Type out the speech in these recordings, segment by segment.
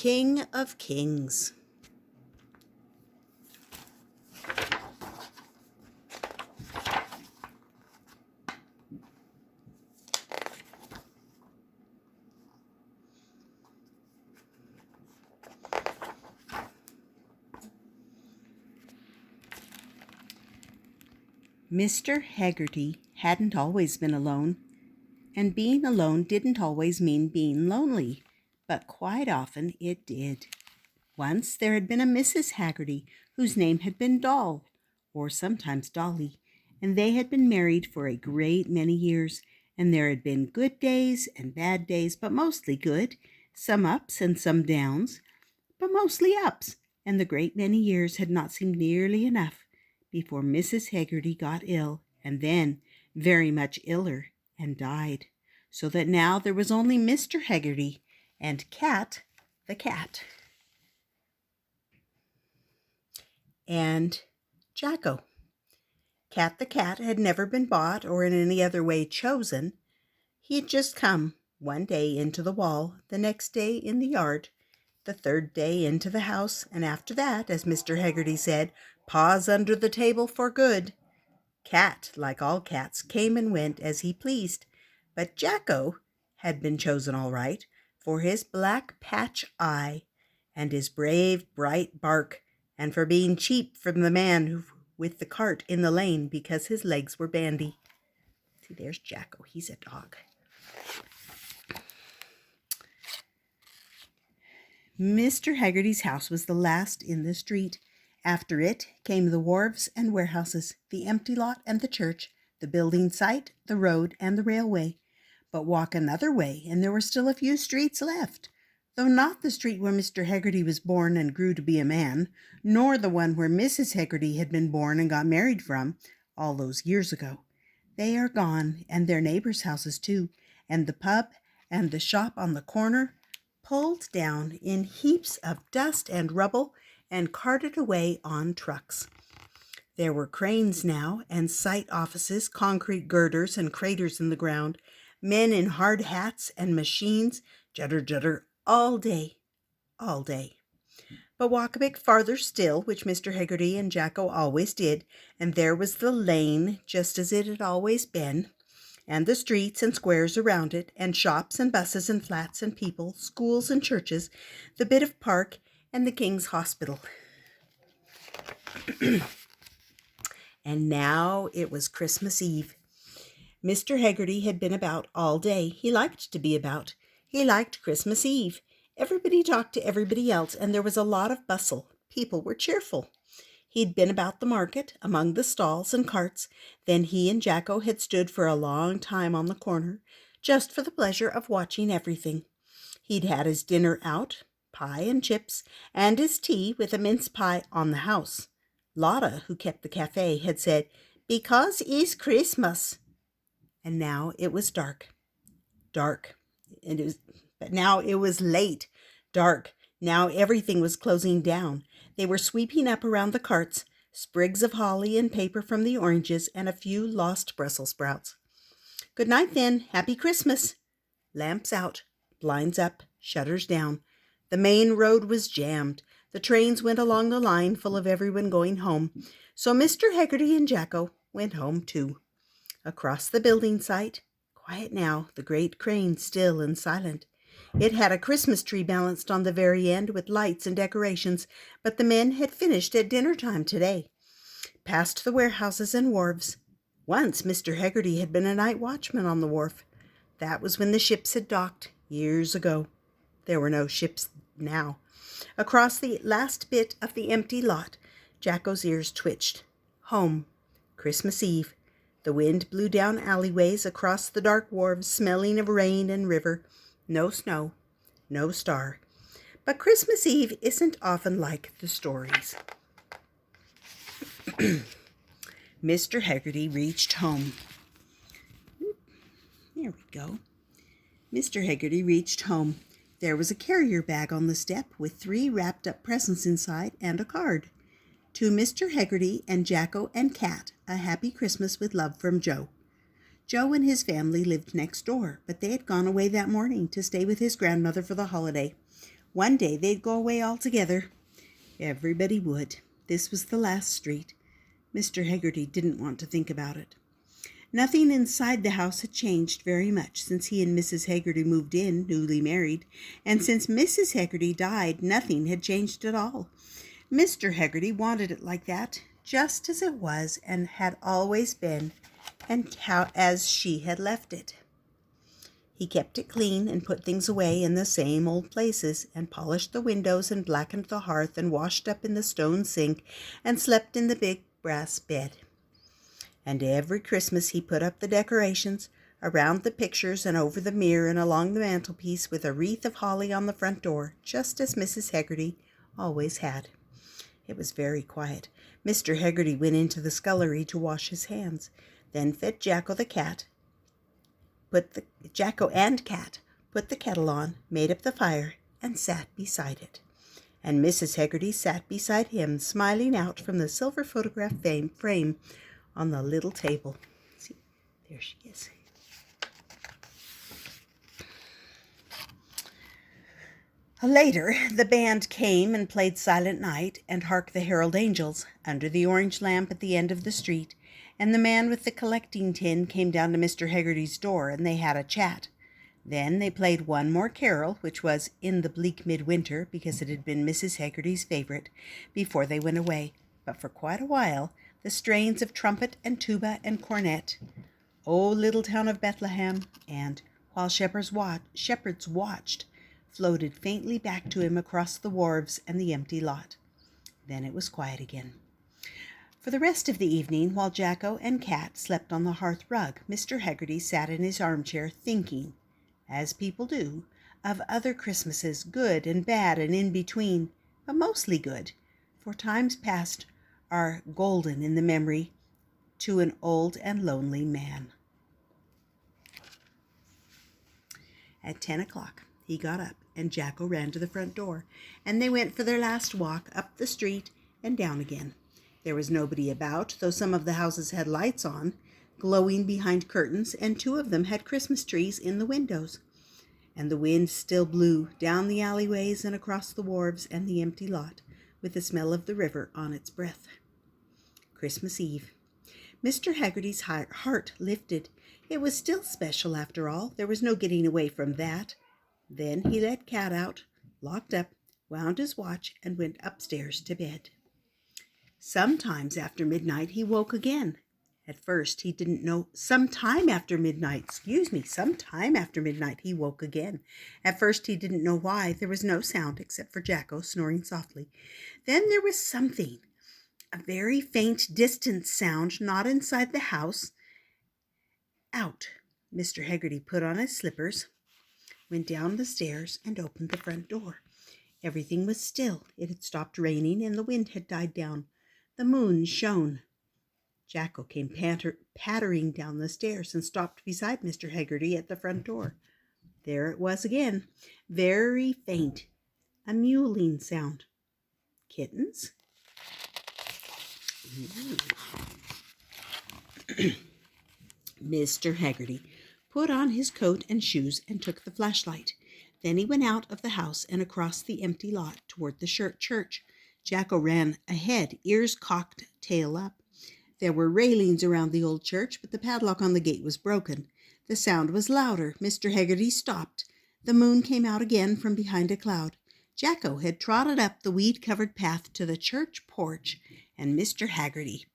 King of Kings. Mr. Haggerty hadn't always been alone, and being alone didn't always mean being lonely, but quite often it did. Once there had been a Mrs. Haggerty whose name had been Doll, or sometimes Dolly, and they had been married for a great many years, and there had been good days and bad days, but mostly good, some ups and some downs, but mostly ups, and the great many years had not seemed nearly enough before Mrs. Haggerty got ill, and then very much iller, and died, so that now there was only Mr. Haggerty and Cat the cat, and Jacko. Cat the cat had never been bought or in any other way chosen. He had just come, one day into the wall, the next day in the yard, the third day into the house, and after that, as Mr. Haggerty said, paws under the table for good. Cat, like all cats, came and went as he pleased, but Jacko had been chosen all right, for his black patch eye, and his brave, bright bark, and for being cheap from the man with the cart in the lane because his legs were bandy. See, there's Jacko. He's a dog. Mr. Haggerty's house was the last in the street. After it came the wharves and warehouses, the empty lot and the church, the building site, the road, and the railway. But walk another way, and there were still a few streets left, though not the street where Mr. Haggerty was born and grew to be a man, nor the one where Mrs. Haggerty had been born and got married from, all those years ago. They are gone, and their neighbors' houses too, and the pub and the shop on the corner, pulled down in heaps of dust and rubble and carted away on trucks. There were cranes now, and sight offices, concrete girders and craters in the ground, men in hard hats and machines, judder, all day. But walk a bit farther still, which Mr. Haggerty and Jacko always did, and there was the lane, just as it had always been, and the streets and squares around it, and shops and buses and flats and people, schools and churches, the bit of park, and the King's Hospital. And now it was Christmas Eve. Mr. Haggerty had been about all day. He liked to be about. He liked Christmas Eve. Everybody talked to everybody else, and there was a lot of bustle. People were cheerful. He'd been about the market, among the stalls and carts. Then he and Jacko had stood for a long time on the corner, just for the pleasure of watching everything. He'd had his dinner out, pie and chips, and his tea with a mince pie on the house. Lotta, who kept the cafe, had said, "Because it's Christmas." And now it was dark. But now it was late. Dark. Now everything was closing down. They were sweeping up around the carts, sprigs of holly and paper from the oranges, and a few lost Brussels sprouts. "Good night, then. Happy Christmas." Lamps out, blinds up, shutters down. The main road was jammed. The trains went along the line full of everyone going home. So Mr. Haggerty and Jacko went home too. Across the building site, quiet now, the great crane still and silent. It had a Christmas tree balanced on the very end with lights and decorations, but the men had finished at dinner time today. Past the warehouses and wharves. Once Mr. Haggerty had been a night watchman on the wharf. That was when the ships had docked, years ago. There were no ships now. Across the last bit of the empty lot, Jacko's ears twitched. Home. Christmas Eve. The wind blew down alleyways across the dark wharves, smelling of rain and river. No snow. No star. But Christmas Eve isn't often like the stories. Mr. Haggerty reached home. There we go. Mr. Haggerty reached home. There was a carrier bag on the step with 3 wrapped-up presents inside and a card. To Mr. Haggerty and Jacko and Cat, a happy Christmas with love from Joe. Joe and his family lived next door, but they had gone away that morning to stay with his grandmother for the holiday. One day they'd go away altogether. Everybody would. This was the last street. Mr. Heggarty didn't want to think about it. Nothing inside the house had changed very much since he and Mrs. Heggarty moved in, newly married, and since Mrs. Heggarty died, nothing had changed at all. Mr. Heggarty wanted it like that, just as it was and had always been, and as she had left it. He kept it clean and put things away in the same old places, and polished the windows and blackened the hearth and washed up in the stone sink and slept in the big brass bed. And every Christmas he put up the decorations around the pictures and over the mirror and along the mantelpiece with a wreath of holly on the front door, just as Mrs. Heggarty always had. It was very quiet. Mr. Heggarty went into the scullery to wash his hands, then fed Jacko the cat, Jacko and cat, put the kettle on, made up the fire, and sat beside it. And Mrs. Heggarty sat beside him, smiling out from the silver photograph frame on the little table. See, there she is. Later, the band came and played Silent Night and Hark the Herald Angels under the orange lamp at the end of the street, and the man with the collecting tin came down to Mr. Heggarty's door, and they had a chat. Then they played one more carol, which was In the Bleak Midwinter, because it had been Mrs. Heggarty's favorite, before they went away. But for quite a while, the strains of trumpet and tuba and cornet, O Little Town of Bethlehem, and While Shepherds Watched, floated faintly back to him across the wharves and the empty lot. Then it was quiet again. For the rest of the evening, while Jacko and Cat slept on the hearth rug, Mr. Heggarty sat in his armchair thinking, as people do, of other Christmases, good and bad and in between, but mostly good, for times past are golden in the memory to an old and lonely man. At 10 o'clock, he got up, and Jacko ran to the front door, and they went for their last walk up the street and down again. There was nobody about, though some of the houses had lights on, glowing behind curtains, and 2 of them had Christmas trees in the windows. And the wind still blew down the alleyways and across the wharves and the empty lot, with the smell of the river on its breath. Christmas Eve. Mr. Heggarty's heart lifted. It was still special after all. There was no getting away from that. Then he let Cat out, locked up, wound his watch, and went upstairs to bed. Sometimes after midnight he woke again. At first he didn't know. Sometime after midnight he woke again. At first he didn't know why. There was no sound except for Jacko snoring softly. Then there was something. A very faint, distant sound, not inside the house. Out. Mr. Heggarty put on his slippers, went down the stairs, and opened the front door. Everything was still. It had stopped raining, and the wind had died down. The moon shone. Jacko came pattering down the stairs and stopped beside Mr. Heggarty at the front door. There it was again, very faint, a mewling sound. Kittens? Mr. Heggarty put on his coat and shoes and took the flashlight. Then he went out of the house and across the empty lot toward the church. Jacko ran ahead, ears cocked, tail up. There were railings around the old church, but the padlock on the gate was broken. The sound was louder. Mr. Heggarty stopped. The moon came out again from behind a cloud. Jacko had trotted up the weed-covered path to the church porch, and Mr. Heggarty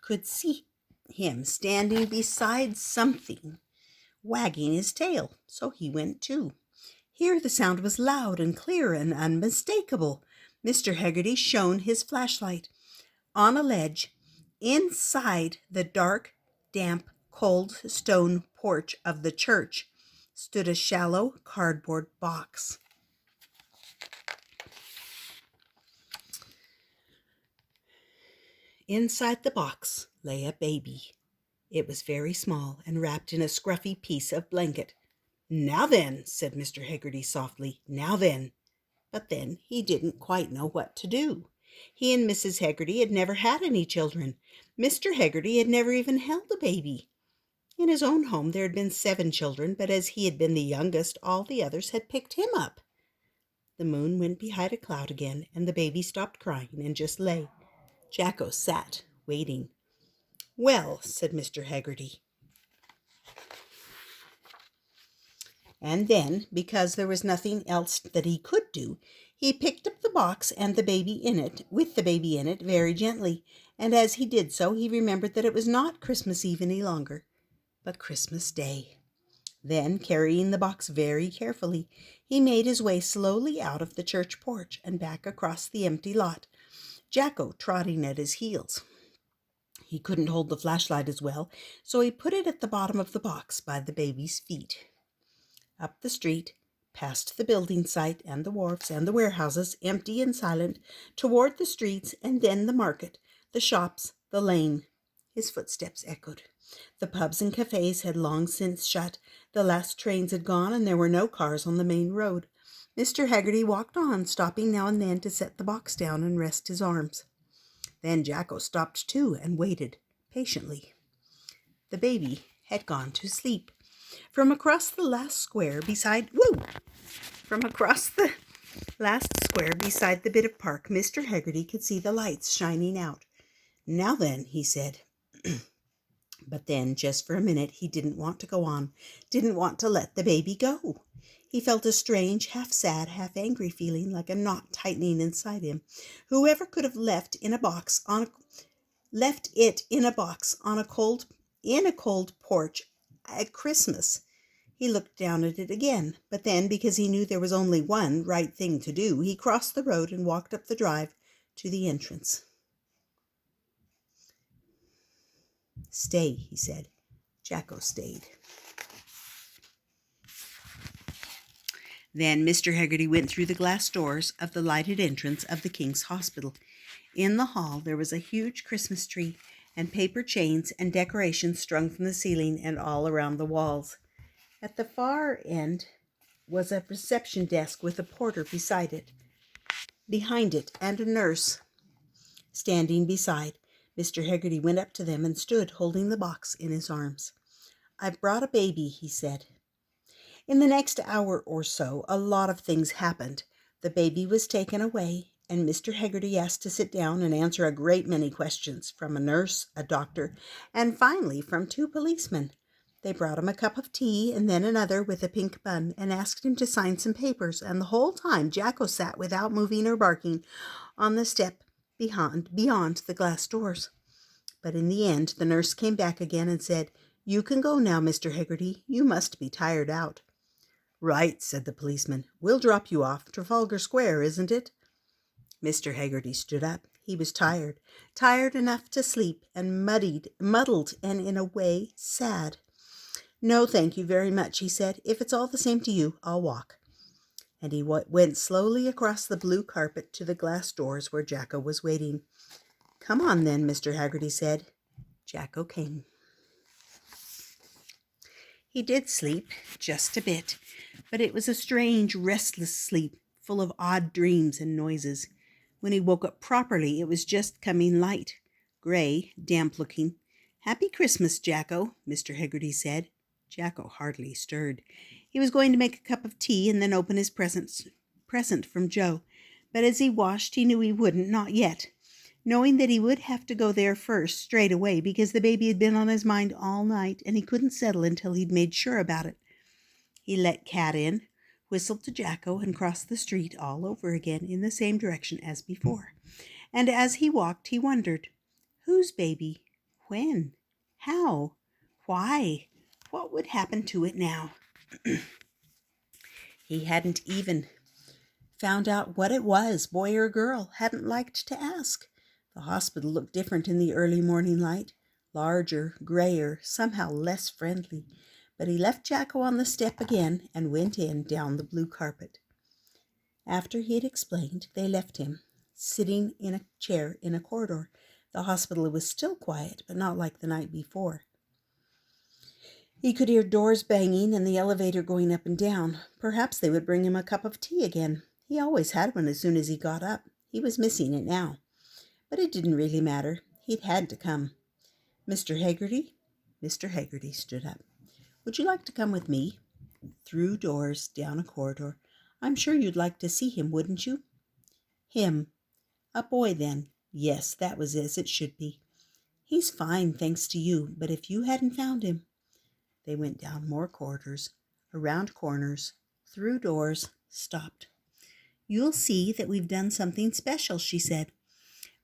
could see him standing beside something, wagging his tail, so he went too. Here the sound was loud and clear and unmistakable. Mr. Heggarty shone his flashlight. On a ledge, inside the dark, damp, cold stone porch of the church, stood a shallow cardboard box. Inside the box lay a baby. It was very small and wrapped in a scruffy piece of blanket. "Now then," said Mr. Heggarty softly, "now then." But then he didn't quite know what to do. He and Mrs. Heggarty had never had any children. Mr. Heggarty had never even held a baby. In his own home there had been 7 children, but as he had been the youngest, all the others had picked him up. The moon went behind a cloud again, and the baby stopped crying and just lay. Jacko sat, waiting. "Well," said Mr. Haggerty. And then, because there was nothing else that he could do, he picked up the box and the baby in it, with the baby in it, very gently, and as he did so, he remembered that it was not Christmas Eve any longer, but Christmas Day. Then, carrying the box very carefully, he made his way slowly out of the church porch and back across the empty lot, Jacko trotting at his heels. He couldn't hold the flashlight as well, so he put it at the bottom of the box by the baby's feet. Up the street, past the building site and the wharves and the warehouses, empty and silent, toward the streets and then the market, the shops, the lane. His footsteps echoed. The pubs and cafes had long since shut. The last trains had gone, and there were no cars on the main road. Mr. Haggerty walked on, stopping now and then to set the box down and rest his arms. Then Jacko stopped too and waited patiently. The baby had gone to sleep. From across the last square beside the bit of park, Mr. Haggerty could see the lights shining out. "Now then," he said. But then, just for a minute, he didn't want to go on, didn't want to let the baby go. He felt a strange, half-sad, half-angry feeling, like a knot tightening inside him. Whoever could have left it in a box on a cold porch at Christmas? He looked down at it again, but then, because he knew there was only one right thing to do, he crossed the road and walked up the drive to the entrance. "Stay," he said. Jacko stayed. Then Mr. Haggerty went through the glass doors of the lighted entrance of the King's Hospital. In the hall there was a huge Christmas tree and paper chains and decorations strung from the ceiling and all around the walls. At the far end was a reception desk with a porter behind it, and a nurse standing beside. Mr. Haggerty went up to them and stood holding the box in his arms. "I've brought a baby," he said. In the next hour or so, a lot of things happened. The baby was taken away, and Mr. Haggerty asked to sit down and answer a great many questions from a nurse, a doctor, and finally from 2 policemen. They brought him a cup of tea and then another with a pink bun and asked him to sign some papers, and the whole time Jacko sat without moving or barking on the step beyond the glass doors. But in the end the nurse came back again and said, "You can go now, Mr. Haggerty. You must be tired out." "Right," said the policeman. "We'll drop you off. Trafalgar Square, isn't it?" Mr. Haggerty stood up. He was tired enough to sleep, and muddled, and in a way sad. "No, thank you very much," he said. "If it's all the same to you, I'll walk." And he went slowly across the blue carpet to the glass doors where Jacko was waiting. "Come on then," Mr. Haggerty said. Jacko came. He did sleep, just a bit, but it was a strange, restless sleep, full of odd dreams and noises. When he woke up properly, it was just coming light, gray, damp-looking. "Happy Christmas, Jacko," Mr. Haggerty said. Jacko hardly stirred. He was going to make a cup of tea and then open his present from Joe, but as he washed, he knew he wouldn't, not yet, knowing that he would have to go there first, straight away, because the baby had been on his mind all night, and he couldn't settle until he'd made sure about it. He let Cat in, whistled to Jacko, and crossed the street all over again in the same direction as before. And as he walked, he wondered, whose baby? When? How? Why? What would happen to it now? He hadn't even found out what it was, boy or girl, hadn't liked to ask. The hospital looked different in the early morning light, larger, grayer, somehow less friendly. But he left Jacko on the step again and went in down the blue carpet. After he had explained, they left him, sitting in a chair in a corridor. The hospital was still quiet, but not like the night before. He could hear doors banging and the elevator going up and down. Perhaps they would bring him a cup of tea again. He always had one as soon as he got up. He was missing it now. But it didn't really matter. He'd had to come. "Mr. Haggerty?" Mr. Haggerty stood up. Would you like to come with me? Through doors, down a corridor. I'm sure you'd like to see him, wouldn't you? Him. A boy, then. Yes, that was as it should be. He's fine, thanks to you, but if you hadn't found him. They went down more corridors, around corners, through doors, stopped. You'll see that we've done something special, she said.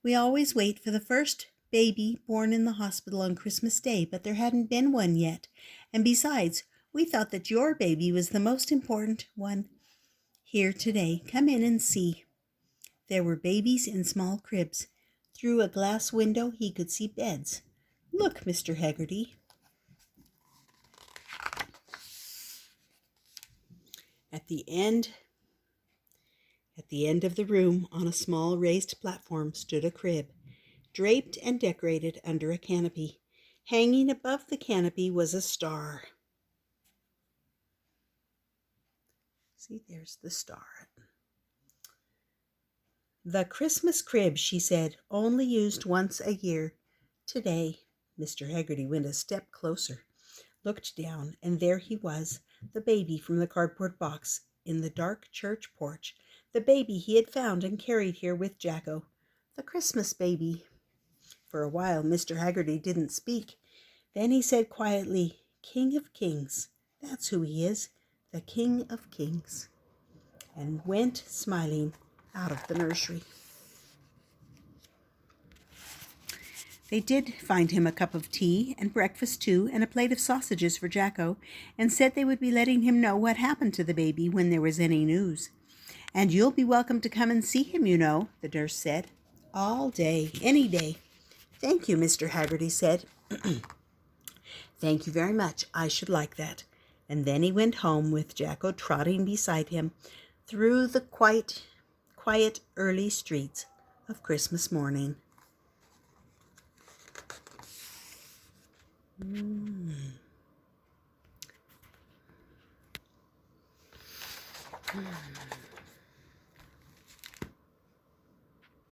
We always wait for the first baby born in the hospital on Christmas Day, but there hadn't been one yet. And besides, we thought that your baby was the most important one here today. Come in and see. There were babies in small cribs. Through a glass window he could see beds. Look, Mr. Haggerty. At the end of the room, on a small raised platform, stood a crib, draped and decorated under a canopy. Hanging above the canopy was a star. See, there's the star. The Christmas crib, she said, only used once a year. Today, Mr. Haggerty went a step closer, looked down, and there he was, the baby from the cardboard box, in the dark church porch, the baby he had found and carried here with Jacko, the Christmas baby. For a while, Mr. Haggerty didn't speak. Then he said quietly, King of Kings, that's who he is, the King of Kings, and went, smiling, out of the nursery. They did find him a cup of tea and breakfast too, and a plate of sausages for Jacko, and said they would be letting him know what happened to the baby when there was any news. And you'll be welcome to come and see him, you know, the nurse said. All day, any day. Thank you, Mr. Haggerty said. Thank you very much. I should like that. And then he went home with Jacko trotting beside him through the quiet early streets of Christmas morning.